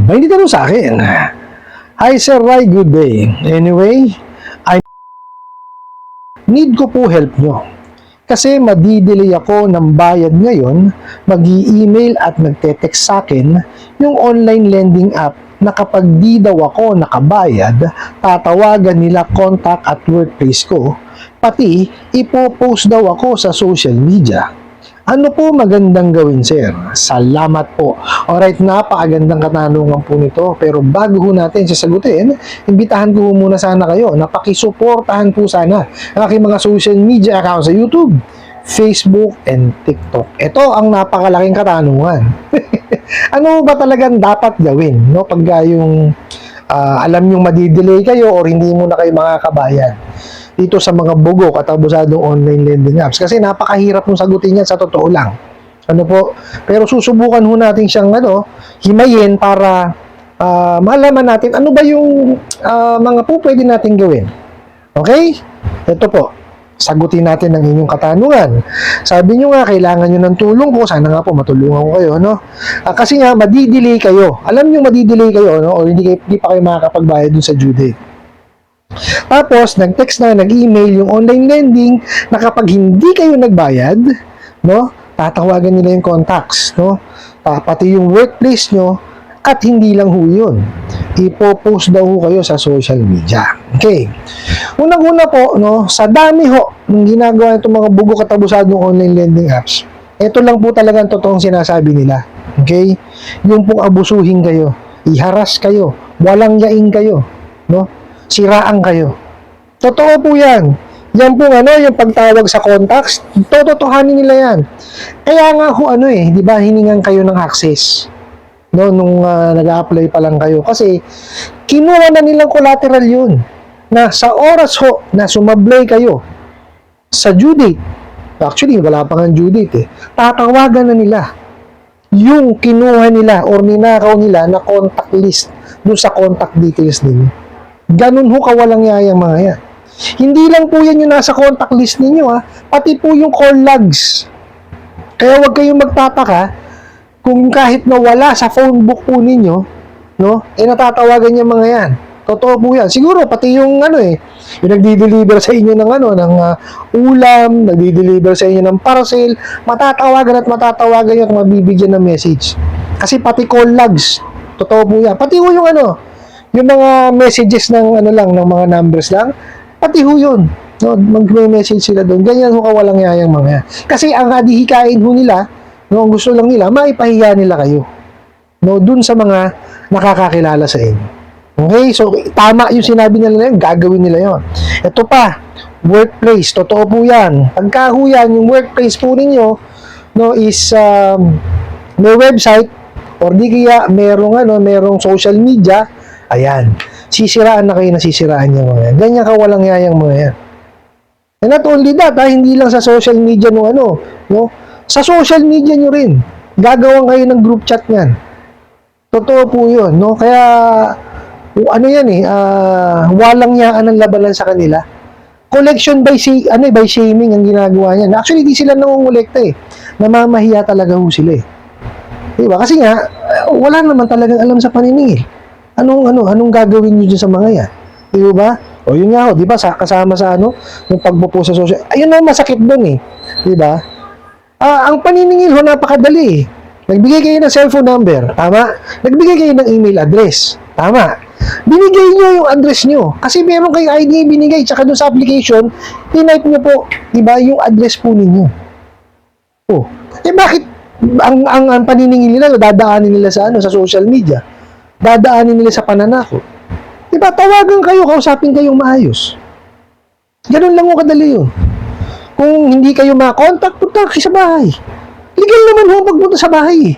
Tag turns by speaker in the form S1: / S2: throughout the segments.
S1: May tanong sa akin. Hi Sir Rai, good day. Anyway, I need ko po help nyo. Kasi madidelay ako ng bayad ngayon, mag-i-email at nagte-text sa akin yung online lending app na kapag di daw ako nakabayad, tatawagan nila contact at workplace ko, pati ipopost daw ako sa social media. Ano po magandang gawin, sir? Salamat po. Alright, napakagandang katanungan po nito. Pero bago ho natin sasagutin, imbitahan ko muna sana kayo na pakisuportahan po sana ang aking mga social media accounts sa YouTube, Facebook, and TikTok. Ito ang napakalaking katanungan. Ano ba talagang dapat gawin? No? Pagka yung alam yung madidelay kayo or hindi mo na kayo makakabayad dito sa mga bugok at abusadong online lending apps. Kasi napakahirap mong sagutin yan sa totoo lang. Ano po? Pero susubukan ho natin siyang himayin para malaman natin ano ba yung mga po pwede natin gawin. Okay? Ito po. Sagutin natin ang inyong katanungan. Sabi nyo nga, kailangan nyo ng tulong ko. Sana nga po matulungan ko kayo. No? Kasi nga, madidelay kayo. Alam nyo madidelay kayo, no? O hindi pa kayo makakapagbayad dun sa due date. Tapos, nag-text na, nag-email yung online lending na kapag hindi kayo nagbayad, no, tatawagan nila yung contacts, no, pati yung workplace nyo, at hindi lang ho yun. Ipopost daw ho kayo sa social media. Okay. Unang-una po, no, sa dami ho ng ginagawa itong mga bugo katabusadong online lending apps, ito lang po talaga ang totoong sinasabi nila. Okay? Yung pong abusuhin kayo, iharas kayo, walang yaing kayo, no? Siraan kayo. Totoo po yan. Yan po yung pagtawag sa contacts, tototohanin nila yan. Kaya nga ho di ba, hiningan kayo ng access. No, nung nag-a-apply pa lang kayo. Kasi, kinuha na nilang collateral yun. Na sa oras ho, na sumablay kayo sa due date, actually, wala pa nga due date tatawagan na nila yung kinuha nila or ninakaw nila na contact list dun sa contact details ninyo. Ganun ho kawalang yayang mga yan. Hindi lang po yan yung nasa contact list ninyo pati po yung call logs. Kaya huwag kayong magtataka kung kahit na wala sa phone book po ninyo, no, natatawagan yung mga yan. Totoo po yan. Siguro pati yung yung nagdi-deliver sa inyo ng ng ulam, nagdi-deliver sa inyo ng parcel, matatawagan at matatawagan yun at mabibigyan ng message. Kasi pati call logs, totoo po yan. Pati ho yung yung mga messages ng ng mga numbers lang, pati ho yun. No, mag-message sila doon. Ganyan ho kawalang yayang mga yan. Kasi ang adihikain ho nila, no, ang gusto lang nila, maipahiya nila kayo. No, dun sa mga nakakakilala sa inyo. Okay? So, tama yung sinabi nila yun, gagawin nila yun. Ito pa, workplace. Totoo po yan. Pagka ho yan, yung workplace po ninyo, no, is may website, or di kaya merong social media. Ayan. Sisiraan na kayo na sisiraan niya mga yan. Ganyan ka walang yayang mga yan. And not only that, hindi lang sa social media no. Sa social media nyo rin. Gagawin kayo ng group chat niyan. Totoo po yun, no? Kaya, walang yaan ang labanan sa kanila. Collection by shaming ang ginagawa niyan. Actually, di sila nangungulekta Namamahiya talaga ho sila Diba? Kasi nga, wala naman talagang alam sa paniningil. Anong gagawin niyo dyan sa mga yan? Di ba? O yun nga ho, di ba? Kasama sa yung pagpo-post sa social. Ayun ang masakit doon Di ba? Ang paniningil ho, napakadali Nagbigay kayo ng cellphone number. Tama? Nagbigay kayo ng email address. Tama? Binigay nyo yung address nyo. Kasi meron kayong ID binigay. Tsaka doon sa application, tinype nyo po, di ba, yung address po ninyo. Bakit ang paniningil nila, dadaanin nila sa social media? Dadaanin nila sa pananakot. Diba, tawagan kayo, kausapin kayong maayos. Ganun lang o kadali yun. Kung hindi kayo makontak, punta kayo sa bahay. Legal naman ho pagpunta sa bahay.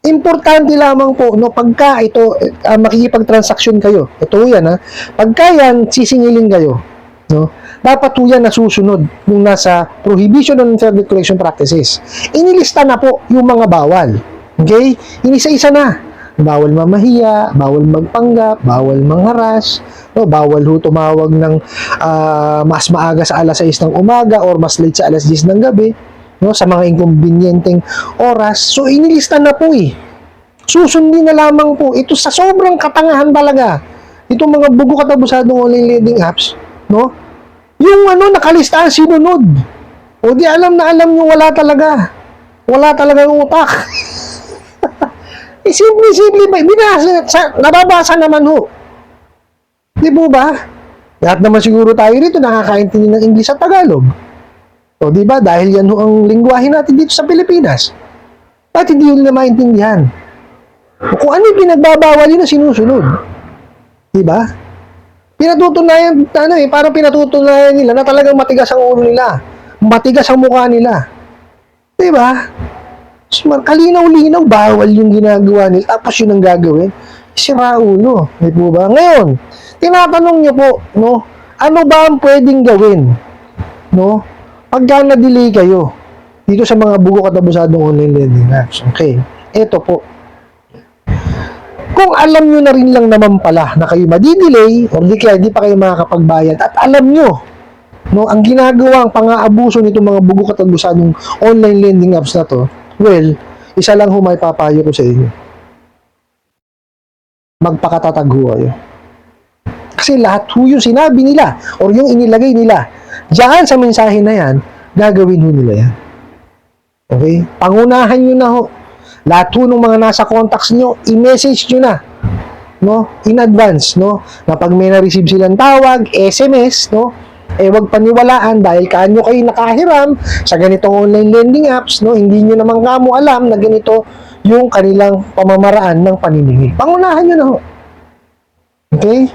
S1: Importante lamang po, no, pagka ito, makikipag-transaction kayo. Ito yan, Pagka yan, sisingilin kayo. No? Dapat po yan nasusunod nung nasa Prohibition on Unfair Debt Collection Practices. Inilista na po yung mga bawal. Okay? Inisa-isa na. Bawal mamahiya, bawal magpanggap, bawal mangharas, no, bawal ho tumawag ng mas maaga sa alas 6 ng umaga or mas late sa alas 10 ng gabi, no, sa mga inconvenienteng oras. So inilista na po Susundin na lamang po. Ito sa sobrang katangahan talaga. Itong mga bugo katabusadong online lending apps, no? Yung nakalistahan sinunod. O di alam na alam nyo, wala talaga. Wala talagang utak. Simple-simple ba? Nababasa naman ho. Di po ba? Lahat naman siguro tayo rito nakakaintindi ng English at Tagalog. O di ba? Dahil yan ho ang lingwahe natin dito sa Pilipinas. Bakit hindi nila maintindihan? O kung ano yung pinagbabawal yun na sinusunod. Di ba? Pinatutunayan, parang pinatutunayan nila na talagang matigas ang ulo nila. Matigas ang mukha nila. Di ba? Kalinaw-linaw, bawal yung ginagawa nila. Tapos yun ang gagawin. Sira ulo. Di po ba? Ngayon, tinatanong nyo po, no? Ano ba ang pwedeng gawin? No? Pagka na-delay kayo dito sa mga bugo katabusadong online lending apps. Okay. Ito po. Kung alam nyo na rin lang naman pala na kayo madidelay or di kaya di pa kayo makakapagbayad at alam nyo, no, ang ginagawang pang-aabuso nitong mga bugo katabusadong online lending apps na to, well, isa lang ho may papayo ko sa inyo. Magpakatatag ho kayo. Kasi lahat ho yung sinabi nila or yung inilagay nila diyan sa mensahe na yan, gagawin ho nila yan. Okay? Pangunahan nyo na ho. Lahat ho ng mga nasa contacts nyo, i-message nyo na. No? In advance, no? Na pag may na-receive silang tawag, SMS, no? Wag paniwalaan dahil kaano kayo nakahiram sa ganitong online lending apps, no? Hindi nyo naman kamo alam na ganito yung kanilang pamamaraan ng paniningil. Pangunahan nyo na ho. Okay?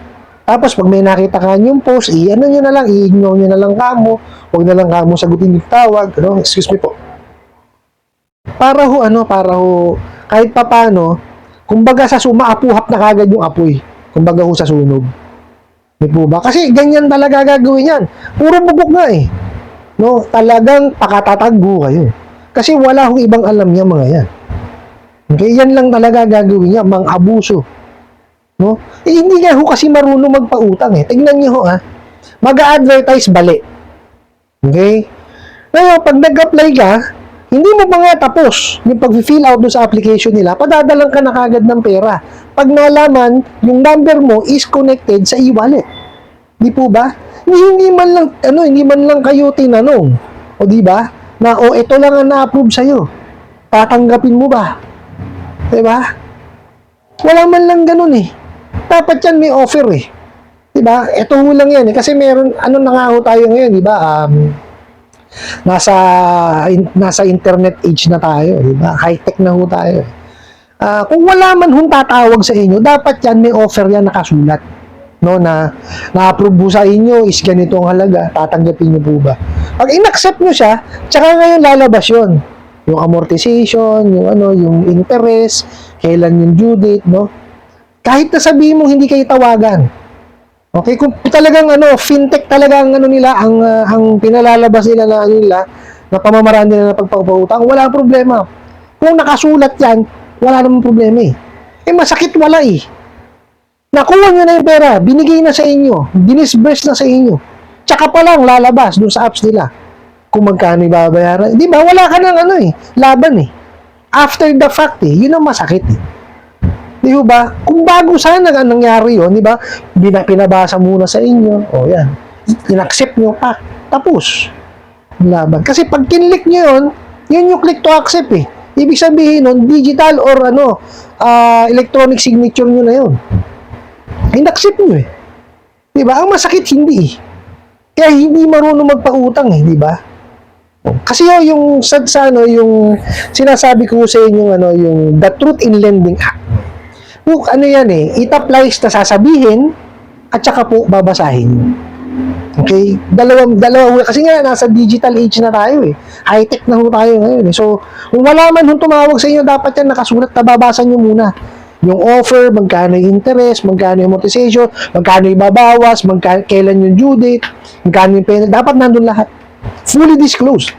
S1: Tapos, pag may nakita ka yung post, nyo na lang, i-ignore nyo na lang kamo, huwag na lang kamo sagutin yung tawag, no? Excuse me po. Para ho, kahit papano, kumbaga sa sumaapuhap na kagad yung apoy, kumbaga ho sa sunog. Di po ba? Kasi ganyan talaga gagawin yan. Puro bugok nga eh. No? Talagang pakatatagbo kayo. Kasi wala hong ibang alam niya mga yan. Okay? Yan lang talaga gagawin niya, mga abuso. No? Hindi nga ho kasi marunong magpautang eh. Tignan niyo ho mag-a-advertise bali. Okay? Ngayon, pag nag-apply ka, hindi mo pa nga tapos yung pag-fill out doon sa application nila, padadalang ka na kagad ng pera. Pag nalaman, yung number mo is connected sa e-wallet. Di po ba? Hindi man lang kayo tinanong. O di ba? Na, ito lang ang na-approve sa'yo. Tatanggapin mo ba? Di ba? Wala man lang ganun eh. Dapat yan may offer eh. Di ba? Ito ho lang yan eh. Kasi meron, na nga ho tayo ngayon, di ba? Nasa internet age na tayo, di ba? High-tech na ho tayo. Kung wala man hong tatawag sa inyo, dapat yan may offer yan nakasulat. No, na-approve sa inyo is ganito ang halaga, tatanggapin niyo po ba? Pag in-accept niyo siya, tsaka ngayon lalabas yun. Yung amortization, yung interest, kailan yung due date, no? Kahit na sabihin mong hindi kayo tawagan. Okay, kung talagang fintech talaga ang nila, ang pinalalabas nila na pamamaraan nila na pagpapautang, wala problema. Kung nakasulat yan, wala namang problema eh. Masakit wala eh. Nakuha nyo na yung pera, binigay na sa inyo, dinisburse na sa inyo. Tsaka pa lang lalabas doon sa apps nila. Kung magkano ibabayaran. Di ba? Wala ka ng laban eh. After the fact eh, yun ang masakit eh. Di ba? Kung bago sana nangyari yun, di ba? Pinabasa muna sa inyo. O yan. In-accept nyo pa. Tapos. Laban. Kasi pag kinlik nyo yun yung click to accept eh. Ibig sabihin nun, digital or electronic signature nyo na yun. In-accept nyo eh. Di ba? Ang masakit hindi eh. Kaya hindi marunong magpautang eh. Di ba? Kasi yung yung sinasabi ko sa inyo yung The Truth in Lending Act. Yan eh, it applies na sasabihin at saka po babasahin. Okay? Dalawa kasi nga nasa digital age na tayo eh. High-tech na ho tayo ngayon eh. So, kung wala man hong tumawag sa inyo, dapat yan nakasulat, nababasa nyo muna. Yung offer, magkano yung interest, magkano yung amortization, magkano yung babawas, kailan yung due date, magkano yung penalty, dapat nandun lahat. Fully disclosed.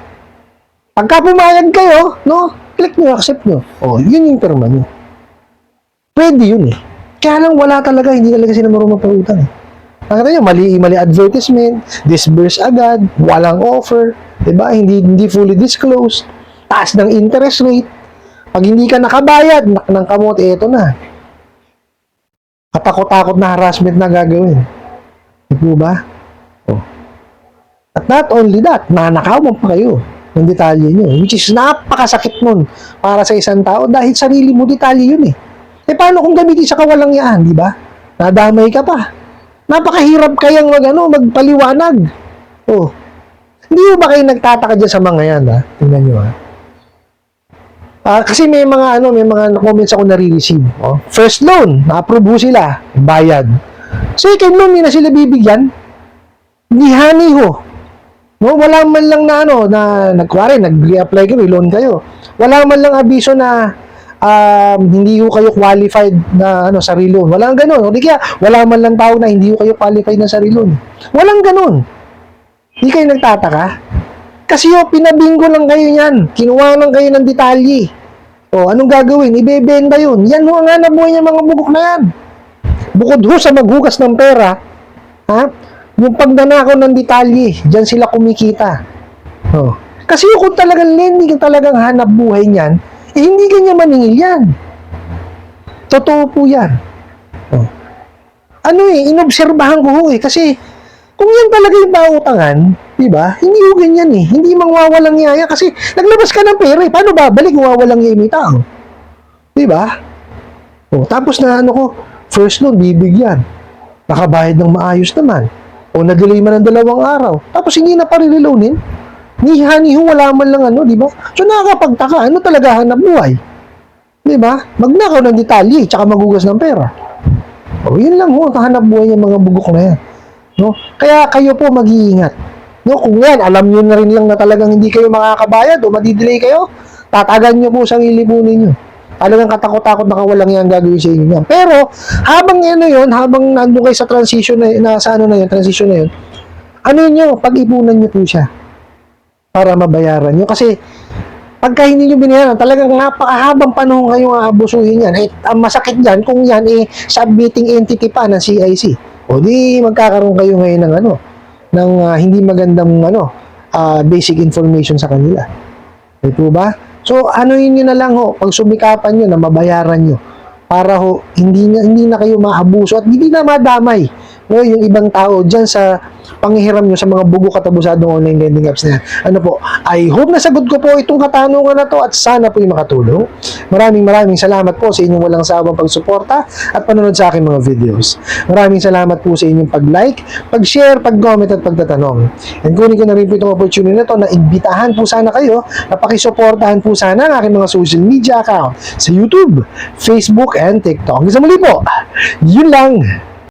S1: Pagka pumayag kayo, click nyo, accept nyo. Yun yung perma nyo. Pwede yun eh. Kaya lang wala talaga, hindi talaga sila marunong magpautang eh. Nakita nyo, mali advertisement, disburse agad, walang offer, diba? Hindi fully disclosed, taas ng interest rate. Pag hindi ka nakabayad ng kamote, eto na. Katakot-takot na harassment na gagawin. Di po ba? Oh. At not only that, nanakawan pa kayo ng detalye nyo, which is napakasakit nun para sa isang tao dahil sarili mo detalye yun eh. Eh paano kung gamitin sa kawalangyaan, di ba? Nadamay ka pa. Napakahirap kayang magpaliwanag. Oh. Hindi mo ba kayo nagtataka dyan sa mga yan, ha? Tingnan nyo, ha? Kasi may mga comments ako nare-receive. Oh. First loan, na-approve sila, bayad. Second loan, hindi na sila bibigyan. Hindi hani ho. No, wala man lang nag-re-apply kayo, loan kayo. Wala man lang abiso na hindi ho kayo qualified na sa loan. Walang ganun. O di kaya, wala man lang tao na hindi ho kayo qualified na sa loan. Walang ganun. Hindi kayo nagtataka. Kasi pinabinggo lang kayo yan. Kinuha lang kayo ng detalye. O, anong gagawin? Ibebenta yun. Yan ho ang hanap buhay niya mga bugok na yan. Bukod ho sa maghugas ng pera, yung pagnanakaw ng detalye, dyan sila kumikita. O. Kasi kung talagang lending, talagang hanap buhay niyan, hindi ganyan maningil yan. Totoo po yan. O. Inobserbahan ko ho kasi kung yan talaga yung pautangan, di ba? Hindi ho ganyan eh. Hindi mangwawalang yaya kasi naglabas ka ng pera eh. Paano ba? Balik mawawalang yaya may tao. Di ba? O, tapos na first loan, bibigyan. Nakabayad ng maayos naman. O, na-delay man ng 2 araw. Tapos hindi na pare-reloanin. Ni wala man lang di ba? So, nakakapagtaka. Ano talaga hanap buhay? Di ba? Magnakaw ng detalye, tsaka magugas ng pera. O, yun lang ho, hanap buhay ng mga bugok na yan. No? Kaya kayo po mag-iingat. No, kung yan, alam niyo na rin lang na talagang hindi kayo makakabayad o madidelay kayo, tatagan niyo po sarili po ninyo. Talagang katakot-takot na kawalang yan gagawin sa inyo yan. Pero, habang habang nandun kayo sa transition transition na yun, pag-ipunan niyo po siya para mabayaran niyo. Kasi, pagka hindi nyo binayaran, talagang napakahabang panahon kayong aabusuhin yan. Ang masakit dyan, kung yan submitting entity pa ng CIC. O di magkakaroon kayo ngayon ng hindi magandang basic information sa kanila. Ito ba? So yun nyo na lang pag sumikapan nyo na mabayaran nyo para hindi na kayo maabuso at hindi na madamay yung ibang tao dyan sa panghihiram nyo sa mga bugo katabusadong online lending apps na yan. I hope nasagot ko po itong katanungan na to at sana po yung makatulong. Maraming salamat po sa inyong walang sawang pagsuporta at panonood sa aking mga videos. Maraming salamat po sa inyong pag-like, pag-share, pag-comment at pagtatanong. And kunin ko na rin po itong opportunity na to na imbitahan po sana kayo na pakisuportahan po sana ang aking mga social media account sa YouTube, Facebook, and TikTok. Hanggang sa muli po, yun lang.